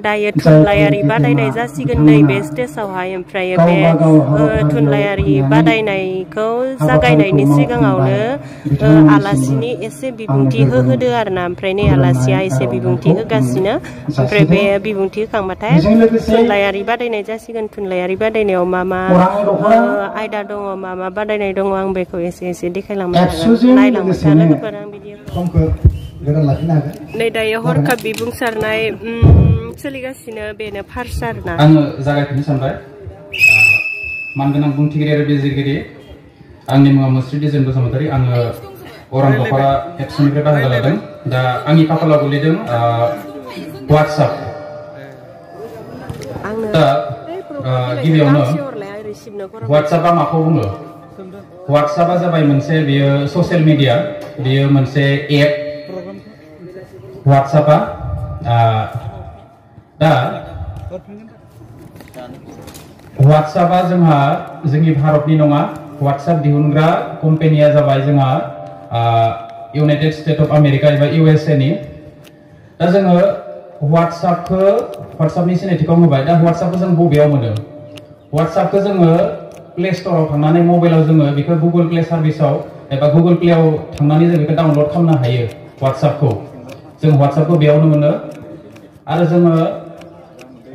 दायो थुनलाइयारि बादायनाय जासिगोन नैबे स्टेजावहाय ओमफ्राय बे थुनलाइयारि बादायनायखौ जागायनायनि सिगाङावनो आलासिनि एसे बिबुंथि होदो आरोना ओमफ्राय नै आलासिया एसे बिबुंथि होगासिनो ओमफ्राय बे बिबुंथि होखांबाथाय थुनलाइयारि बादायनाय जासिगोन थुनलाइयारि बादायनायाव मा मा आयदा दङ मा मा बादायनाय दङ आं बेखौ एसे देखायलांबाय थागोन नायलांबाय था लोगोफोर आं भिडिअखौ नै दायो हरखाब बिबुंसारनाय सोलिगासिनो बेनो फार्स्ट आरोना आङो जागायफिननो सानबाय मानगोनां बुंथिगिरि आरो बिजिरगिरि आंनि मुङा मुस्रि दिजेन बसुमतारी आङो अरां दखरा एपसनिफ्राय बाहागो लादों दा आंनि खाफालाव गोलैदों WhatsApp दा गिबियावनो WhatsAppआ माखौ बुङो WhatsAppआ जाबाय मोनसे बेयो ससियेल मिडिया बेयो मोनसे एप WhatsAppआ दा WhatsAppआ जोंहा जोंनि भारतनि नङा WhatsApp दिहुनग्रा कम्पानिया जाबाय जोंहा इउनाइटेड स्टेट अफ आमेरिका एबा USA नि दा जोङो WhatsAppनि सिनायथिखौ होबाय दा WhatsAppखौ जों बबेयाव मोनो WhatsAppखौ जोङो प्ले स्ट'राव थांनानै मबाइलाव जोङो बेखौ गुगोल प्ले सार्भिसाव एबा गुगोल प्लेआव थांनानै जों बेखौ डाउनलड खालामनो हायो WhatsAppखौ जों WhatsAppखौ बेयावनो मोनो आरो जोङो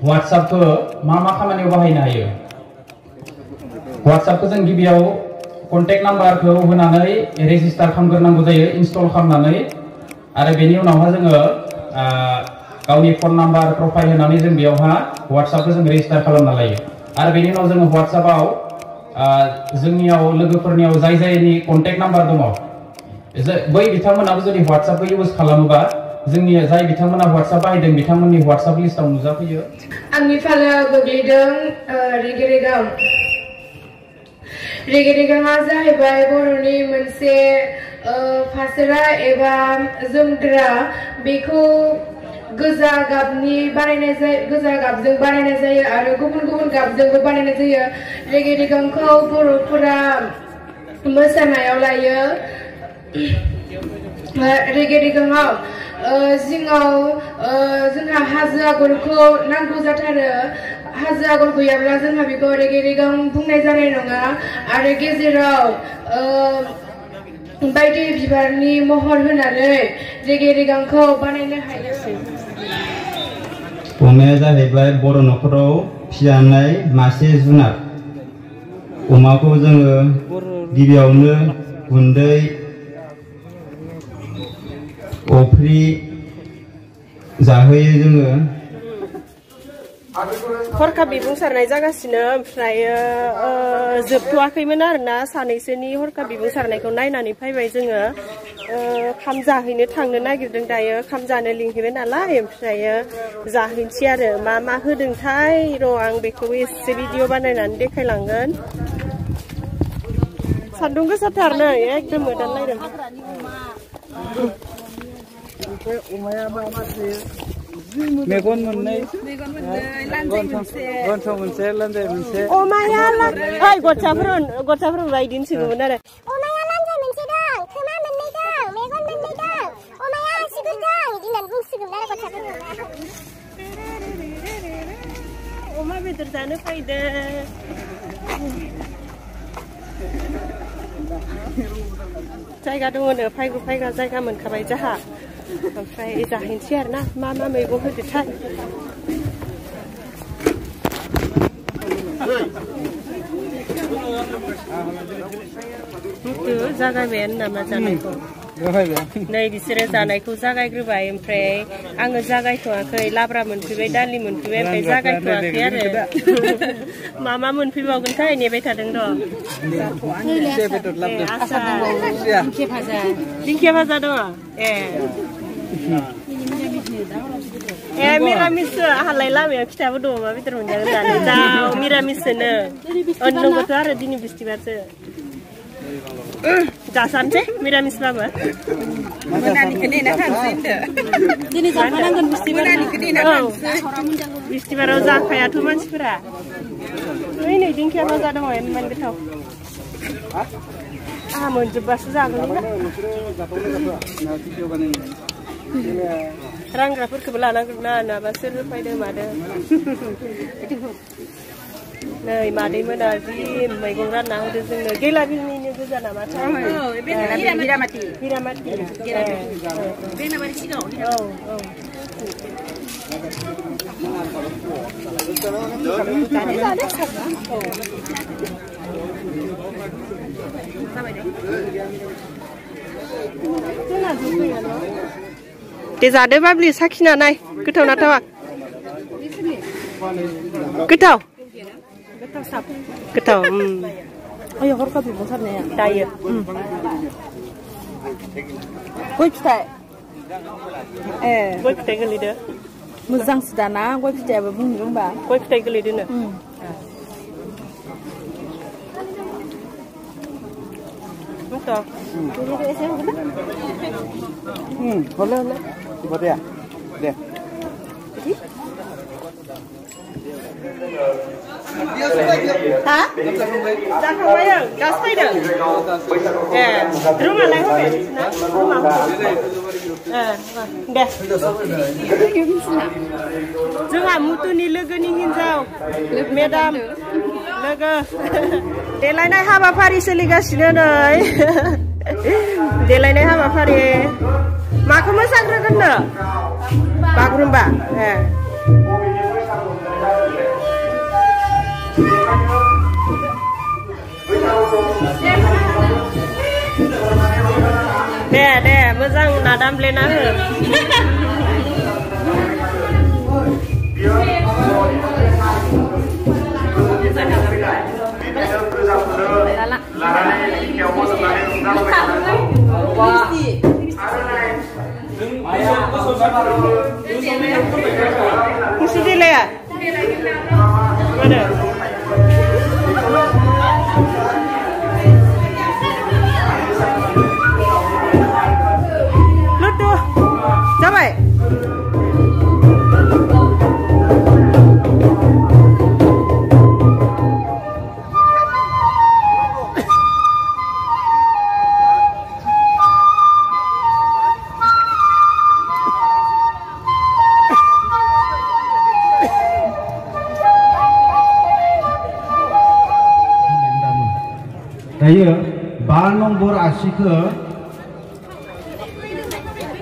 WhatsAppखौ मा खामानियाव बाहायनो हायो WhatsAppखौ जों गिबियाव कन्टेक्ट नाम्बारखौ होनानै रेजिस्टार खालामग्रोनांगौ जायो इनस्टल खालामनानै आरो बेनि उनावहा जोङो गावनि फन नाम्बार प्रफाइल होनानै जों बेयावहा WhatsAppखौ जों रेजिस्टार खालामना लायो आरो बेनि उनाव जोङो WhatsAppआव जोंनियाव लोगोफोरनियाव जायनि कन्टेक्ट नाम्बार दङ बै बिथांमोनाबो जुदि WhatsAppखौ इउज खालामोबा जोंनि जाय बिथांमोना WhatsApp बाहायदों बिथांमोननि WhatsApp लिस्टआव नुजाफैयो आंनि फालायाव गोग्लैदों रेगे रेगाङा जाहैबाय बर'नि मोनसे फास्रा एबा जोमग्रा बेखौ गोजा गाबजों बानायनाय जायो आरो गुबुन गुबुन गाबजोंबो बानायनाय जायो रेगे रेगांखौ बर'फोरा मोसानायाव लायो रेगे रेगाङाव जिङाव जोंहा हाजो आगरखौ नांगौ जाथारो हाजो आगर गैयाब्ला जोंहा बेखौ रेगे रेगां बुंनाय जानाय नङा आरो गेजेराव बायदि बिबारनि महर होनानै रेगे रेगांखौ बानायनो हायो अमाया जाहैबाय बर' न'खराव फिजानाय मासे जुनार अमाखौ जोङो गिबियावनो गुन्दै अफ्रि जाहोयो जोङो हरखाब बिबुंसारनाय जागासिनो ओमफ्राय जोबथ'वाखैमोन आरोना सानैसोनि हरखाब बिबुंसारनायखौ नायनानै फैबाय जोङो खाम जाहैनो थांनो नागिरदों दायो खाम जानो लिंहैबाय नालाय ओमफ्राय जाहैनोसै आरो मा होदोंथाय र' आं बेखौबो एसे भिडिअ बानायनानै देखायलांगोन सान्दुं गोसाथार नै एकदम मोदानलायदों अमाया मा मेगन मोननै गन्थं मोनसे लान्जाय मोनसे अमाया गथसाफोर बायदिनो सोगौमोन आरो अमाया लान्जाय मोनसे दं खोमा मोननै दं मेगन मोननै दं अमाया आसुगुर दं बिदि होननानै बुंसिगोन आरो गथसाफोरा अमा बेदर जानो फैदो जायगा दङनो फैग्रा जायगा मोनखाबाय जाहा ओमफ्राय जाहैनोसै आरो ना मा मैगं होदोथाय जागायबायानो नामा जानायखौ नै बिसोरो जानायखौ जागायग्रोबाय ओमफ्राय आङो जागायथ'वाखै लाब्रा मोनफैबाय दालि मोनफैबाय ओमफ्राय जागायथ'वाखै आरो मा मोनफैबावगोनथाय नेबाय थादों र' दिंखिया भाजा दङ मिरामिस आहालाय लामायाव खिथाबो दङ अमा बेदर मोनजागोन होननानै दाउ मिरामिसनो नंगौथ' आरो दिनै बिस्थिबारसो Jasanse, miramis baba. Menani kedina kan sinde. Dini jamanangan bistibar. Menani kedina kan. Bistibar zakaya tuh mansipura. Ini dingkir roza dong yang main getau. Ah, mau jebas zagan. Rang rapur kebelah na basir pada mada. Nah, mada mana sih? Mereka orang nak ada sini. Gila bini ni tu jangan macam. Oh, hira mati. Hira mati. Bina mari sigau. Oh. Desa ada beli sakina nai, ketau nak tahu? Ketau? Ketau. Ayo harus kau besar ni ya. Diet. Kau kita. Kau kita geli dah. Muzang sedana, kau kita apa pun jumpa. Kau kita geli dah. Betul. Boleh. Coba dia. Dia. Hah? Jangan bayang, gas spider. Rumah lain apa? Rumah. Dah. Jangan mutu ni lega ni hinjau. Madam. Lega. Delainai habafari soligasiनो नै. Delainai habafari. Maखौ मोसां रोगोननो? Bagurumba. Deh, मोजां नादामब्लेना हो. Kursi dile ya? Mana? Lutuh, cabai. Dayo 5 nomor asiko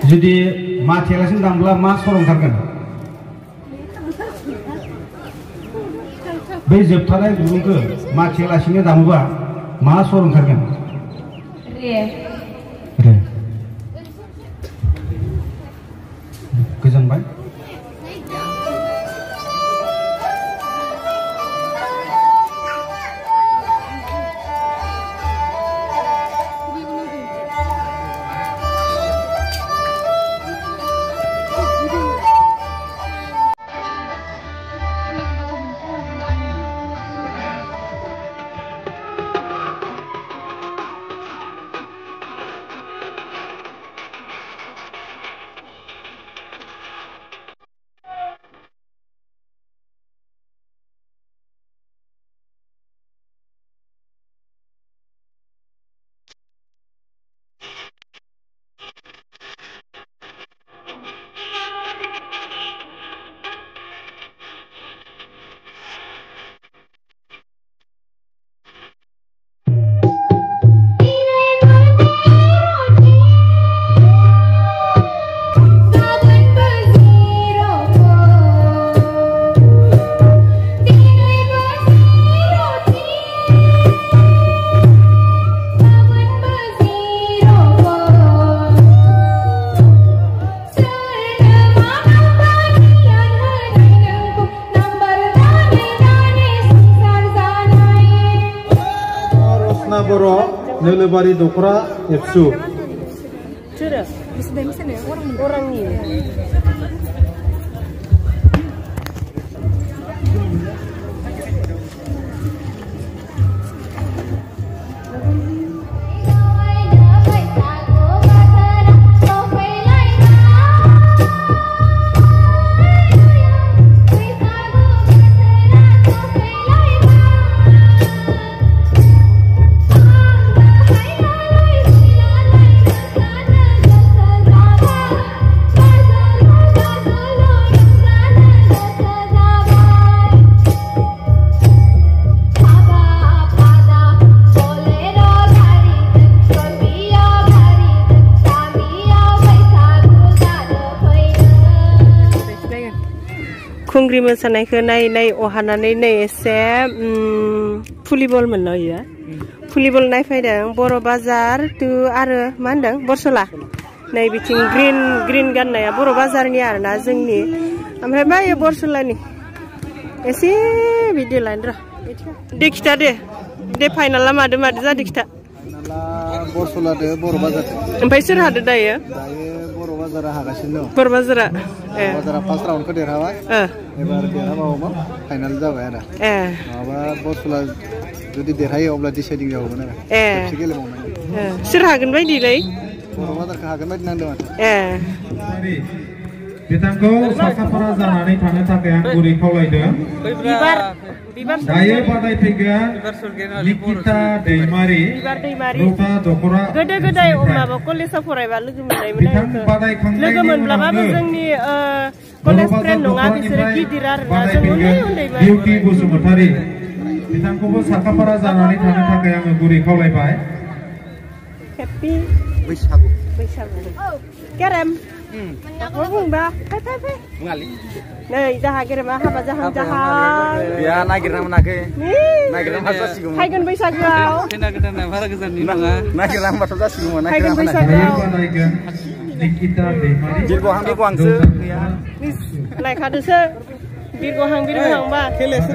jadi matelasin dambla mas sorong kargan be jebtarai gurungko matelasinnya damuba mas sorong kargan re goजोन bye Nelebari dokra Epsu. Sudah. Bisa ya orang ni. बावखुंग्रि मोसानायखौ नायै अहानानै नै एसे volleyball मोननो volleyball नायफैदों बर' बाजार two आरो मा होनदों बरसला नै बिथिं ग्रिन गाननाया बर' बाजारनि आरोना जोंनि ओमफ्राय बायो बरसलानि एसे बिदि लाइन र' दे खिथा दे फाइनाला मादो जादो खिथा बरसलादो बर' बाजार ओमफ्राय सोर हादो दायो बर' बाजारा हागासिनो दं बर' बाजारा बाजारा फार्स्ट राउन्डखौ देरहाबाय एबार देरहाबावोमा फाइनाल जाबाय आरो माबा बरसला जुदि देरहायो अब्ला डिसाइडिं जाबावगोन आरो खेबसे गेलेबावनांगोन सोर हागोन बायदिलै बर' बाजारखौ हागोन बायदि नांदों माथो बिथांखौ साखाफारा जानानै थानो थाखाय आं गुरै खावलायदों दायो बादायफैगोन निकिता दैमारि रुपा दख'रा गोदो गोदाय माबा कलेजाव फरायबा लोगो मोननायमोन लोगो मोनब्लाबो जोंनि कलेज फ्रेन्ड नङा बिसोरो गिदिर आरोना जों उन्दैमोन बिउटि बसुमतारी बिथांखौबो साखाफारा जानानै थानो थाखाय आङो गुरै खावलायबाय हेपि बैसागु केरेम बुंबा नै जाहा गेरेमा हाबा जाहां गैया नागिरना मोनाखै नागिरना जासिगौमोन फैगोन बैसागोआव नागिरना होनबाथ' जासिगौमोन फैगोन बैसागोआव बिरगहां बिरगहांसो नायखादोसो बिरगहां बा खेलेसो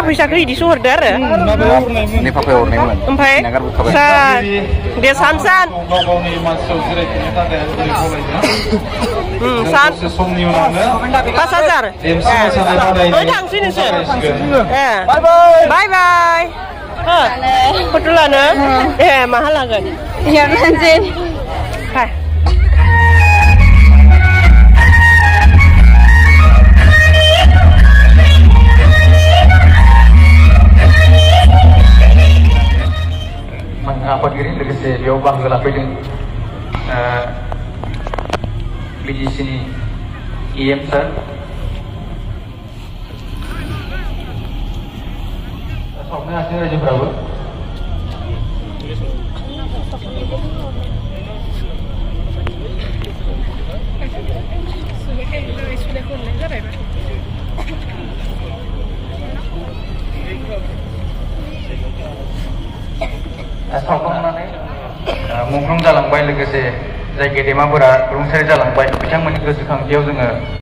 फैसाखौ इदिसो हरदो आरो ओमफ्राय दे सान सान 5,000 थांसै नोंसोर बाय बाय फट' लानो माहा लागोन आफादगिरि लोगोसे बेयाव बाहागो लाफैदों बिजिसिनि EM सार सावनो हासिगोन रायजोफोराबो सावखांनानै मुंख्लं जालांबाय लोगोसे जाय गेदेमाफोरा रुंसारि जालांबाय बिथांमोननि गोसोखांथियाव जोङो